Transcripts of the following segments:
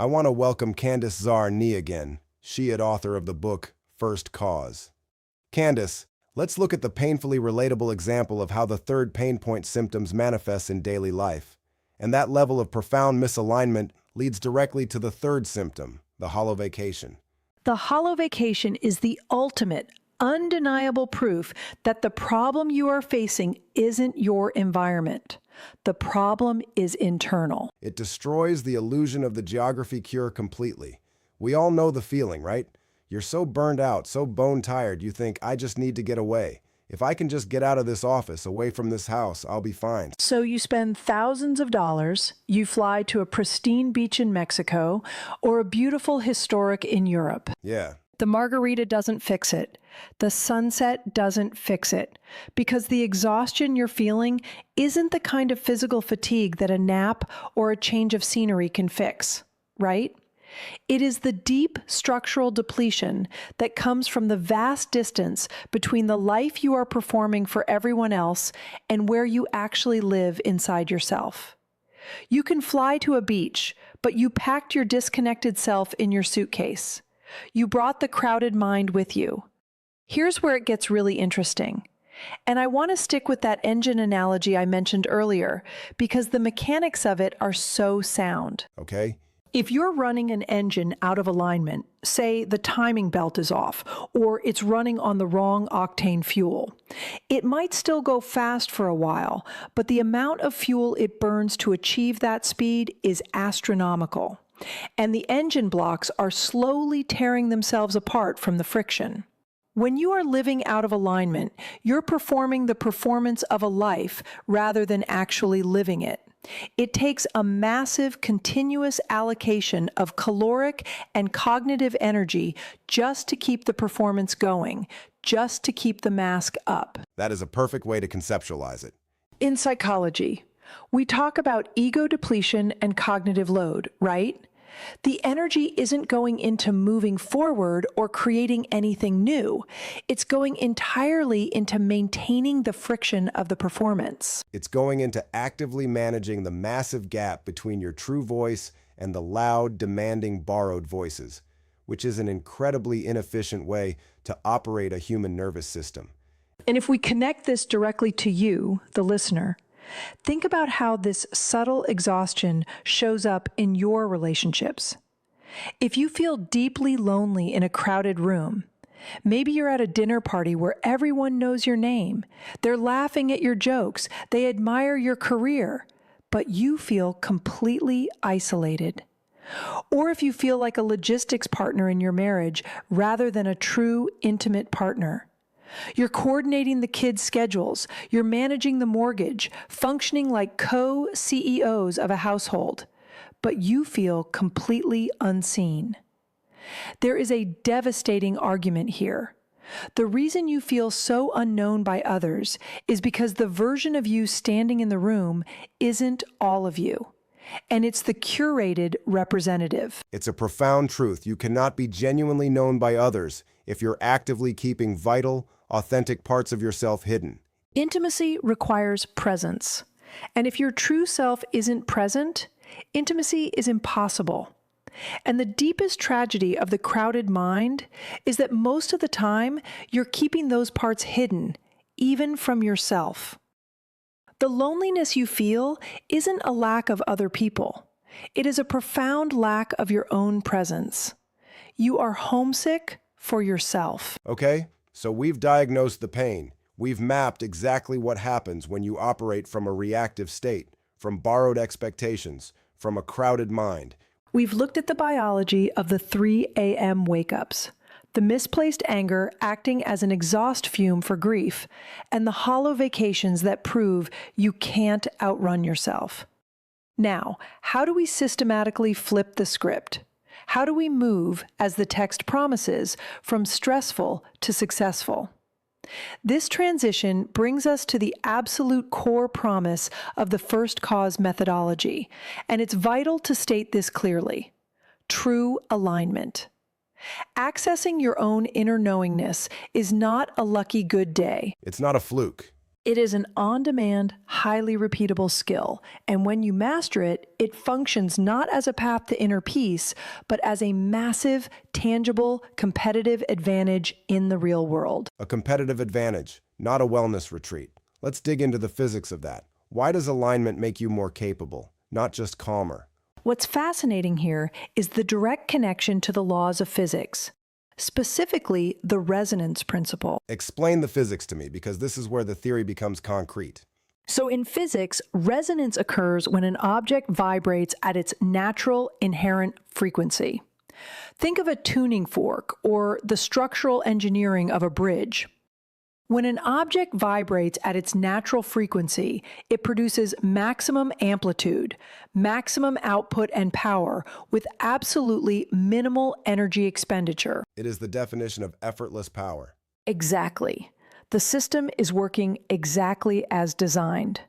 I want to welcome Candace Czar-Nee again, she and author of the book First Cause. Candace, let's look at the painfully relatable example of how the third pain point symptoms manifest in daily life. And that level of profound misalignment leads directly to the third symptom, the hollow vacation. The hollow vacation is the ultimate, undeniable proof that the problem you are facing isn't your environment. The problem is internal. It destroys the illusion of the geography cure completely. We all know the feeling, right? You're so burned out, so bone-tired, you think, I just need to get away. If I can just get out of this office, away from this house, I'll be fine. So you spend thousands of dollars, you fly to a pristine beach in Mexico or a beautiful historic in Europe. Yeah. The margarita doesn't fix it. The sunset doesn't fix it. Because the exhaustion you're feeling isn't the kind of physical fatigue that a nap or a change of scenery can fix, right? It is the deep structural depletion that comes from the vast distance between the life you are performing for everyone else and where you actually live inside yourself. You can fly to a beach, but you packed your disconnected self in your suitcase. You brought the crowded mind with you. Here's where it gets really interesting. And I want to stick with that engine analogy I mentioned earlier because the mechanics of it are so sound. Okay. If you're running an engine out of alignment, say the timing belt is off, or it's running on the wrong octane fuel, it might still go fast for a while, but the amount of fuel it burns to achieve that speed is astronomical. And the engine blocks are slowly tearing themselves apart from the friction. When you are living out of alignment, you're performing the performance of a life rather than actually living it. It takes a massive, continuous allocation of caloric and cognitive energy just to keep the performance going, just to keep the mask up. That is a perfect way to conceptualize it. In psychology, we talk about ego depletion and cognitive load, right? The energy isn't going into moving forward or creating anything new. It's going entirely into maintaining the friction of the performance. It's going into actively managing the massive gap between your true voice and the loud, demanding, borrowed voices, which is an incredibly inefficient way to operate a human nervous system. And if we connect this directly to you, the listener, think about how this subtle exhaustion shows up in your relationships. If you feel deeply lonely in a crowded room, maybe you're at a dinner party where everyone knows your name, they're laughing at your jokes, they admire your career, but you feel completely isolated. Or if you feel like a logistics partner in your marriage rather than a true, intimate partner. You're coordinating the kids' schedules, you're managing the mortgage, functioning like co-CEOs of a household, but you feel completely unseen. There is a devastating argument here. The reason you feel so unknown by others is because the version of you standing in the room isn't all of you, and it's the curated representative. It's a profound truth. You cannot be genuinely known by others if you're actively keeping vital, authentic parts of yourself hidden. Intimacy requires presence. And if your true self isn't present, intimacy is impossible. And the deepest tragedy of the crowded mind is that most of the time, you're keeping those parts hidden, even from yourself. The loneliness you feel isn't a lack of other people. It is a profound lack of your own presence. You are homesick for yourself. Okay? So we've diagnosed the pain. We've mapped exactly what happens when you operate from a reactive state, from borrowed expectations, from a crowded mind. We've looked at the biology of the 3 a.m. wake-ups, the misplaced anger acting as an exhaust fume for grief, and the hollow vacations that prove you can't outrun yourself. Now, how do we systematically flip the script? How do we move, as the text promises, from stressful to successful? This transition brings us to the absolute core promise of the first cause methodology, and it's vital to state this clearly: true alignment. Accessing your own inner knowingness is not a lucky good day. It's not a fluke. It is an on-demand, highly repeatable skill, and when you master it, it functions not as a path to inner peace, but as a massive, tangible, competitive advantage in the real world. A competitive advantage, not a wellness retreat. Let's dig into the physics of that. Why does alignment make you more capable, not just calmer? What's fascinating here is the direct connection to the laws of physics, specifically the resonance principle. Explain the physics to me, because this is where the theory becomes concrete. So in physics, resonance occurs when an object vibrates at its natural inherent frequency. Think of a tuning fork or the structural engineering of a bridge. When an object vibrates at its natural frequency, it produces maximum amplitude, maximum output and power with absolutely minimal energy expenditure. It is the definition of effortless power. Exactly. The system is working exactly as designed.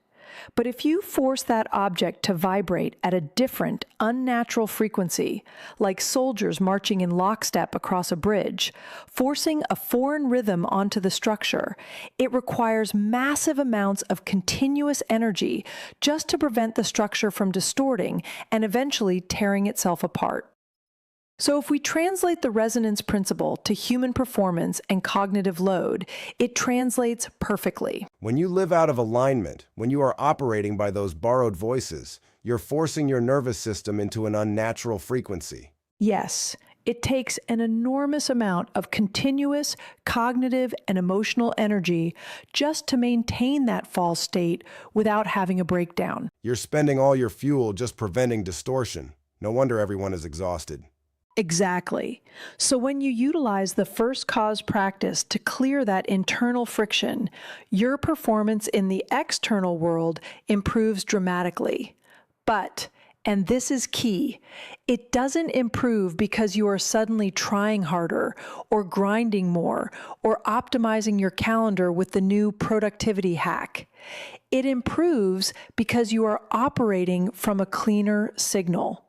But if you force that object to vibrate at a different, unnatural frequency, like soldiers marching in lockstep across a bridge, forcing a foreign rhythm onto the structure, it requires massive amounts of continuous energy just to prevent the structure from distorting and eventually tearing itself apart. So if we translate the resonance principle to human performance and cognitive load, it translates perfectly. When you live out of alignment, when you are operating by those borrowed voices, you're forcing your nervous system into an unnatural frequency. Yes, it takes an enormous amount of continuous cognitive and emotional energy just to maintain that false state without having a breakdown. You're spending all your fuel just preventing distortion. No wonder everyone is exhausted. Exactly. So when you utilize the first cause practice to clear that internal friction, your performance in the external world improves dramatically. But, and this is key, it doesn't improve because you are suddenly trying harder or grinding more or optimizing your calendar with the new productivity hack. It improves because you are operating from a cleaner signal.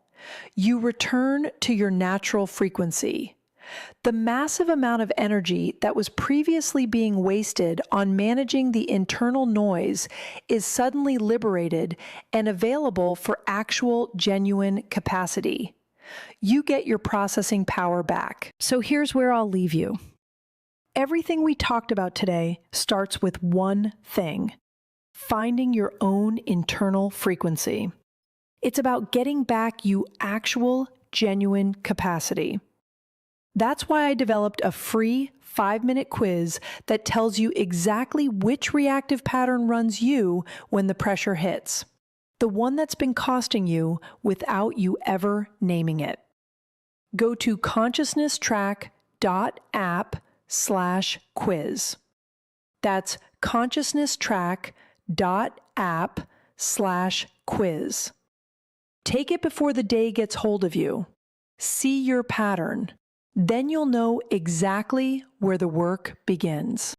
You return to your natural frequency. The massive amount of energy that was previously being wasted on managing the internal noise is suddenly liberated and available for actual, genuine capacity. You get your processing power back. So here's where I'll leave you. Everything we talked about today starts with one thing: finding your own internal frequency. It's about getting back you actual, genuine capacity. That's why I developed a free 5-minute quiz that tells you exactly which reactive pattern runs you when the pressure hits. The one that's been costing you without you ever naming it. Go to consciousnesstrack.app/quiz. That's consciousnesstrack.app/quiz. Take it before the day gets hold of you. See your pattern. Then you'll know exactly where the work begins.